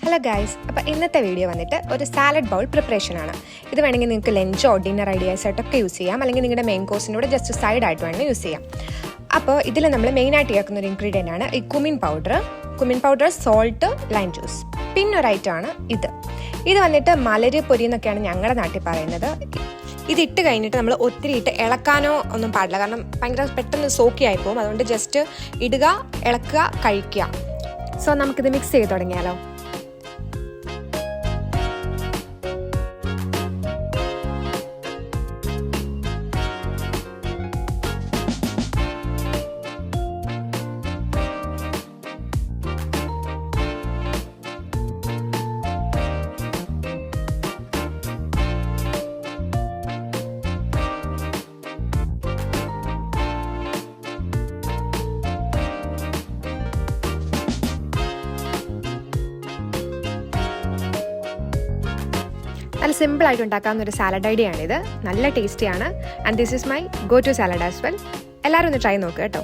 Hello guys, അപ്പോൾ ഇന്നത്തെ video വന്നിട്ട് ഒരു സാലഡ് ബൗൾ പ്രിപ്പറേഷനാണ്. ഇത് വേണമെങ്കിൽ നിങ്ങൾക്ക് ലഞ്ചോ ഡിന്നർ ഐഡിയാസ് ആയിട്ടൊക്കെ യൂസ് ചെയ്യാം, അല്ലെങ്കിൽ നിങ്ങളുടെ മെയിൻ കോഴ്സിൻ്റെ കൂടെ ജസ്റ്റ് സൈഡായിട്ട് വേണമെങ്കിൽ യൂസ് ചെയ്യാം. അപ്പോൾ ഇതിൽ നമ്മൾ മെയിനായിട്ട് ചേർക്കുന്ന ഒരു ഇൻഗ്രീഡിയൻ്റ് ആണ് ഈ cumin powder, salt, lime juice. പിന്നെ ഒരു ഐറ്റമാണ് ഇത് വന്നിട്ട് മലര് പൊരി എന്നൊക്കെയാണ് ഞങ്ങളുടെ നാട്ടിൽ പറയുന്നത്. ഇതിട്ട് കഴിഞ്ഞിട്ട് നമ്മൾ ഒത്തിരി ഇട്ട് ഇളക്കാനോ ഒന്നും പാടില്ല, കാരണം ഭയങ്കര പെട്ടെന്ന് സോക്കി ആയി പോകും. അതുകൊണ്ട് ജസ്റ്റ് ഇടുക, ഇളക്കുക, കഴിക്കുക. സോ നമുക്കിത് മിക്സ് ചെയ്ത് തുടങ്ങിയാലോ. നല്ല സിമ്പിളായിട്ട് ഉണ്ടാക്കാവുന്ന ഒരു സാലഡ് ഐഡിയ ആണിത്. നല്ല ടേസ്റ്റിയാണ്. And this is my go to salad as well. എല്ലാവരും ഒന്ന് ട്രൈ നോക്കുക കേട്ടോ.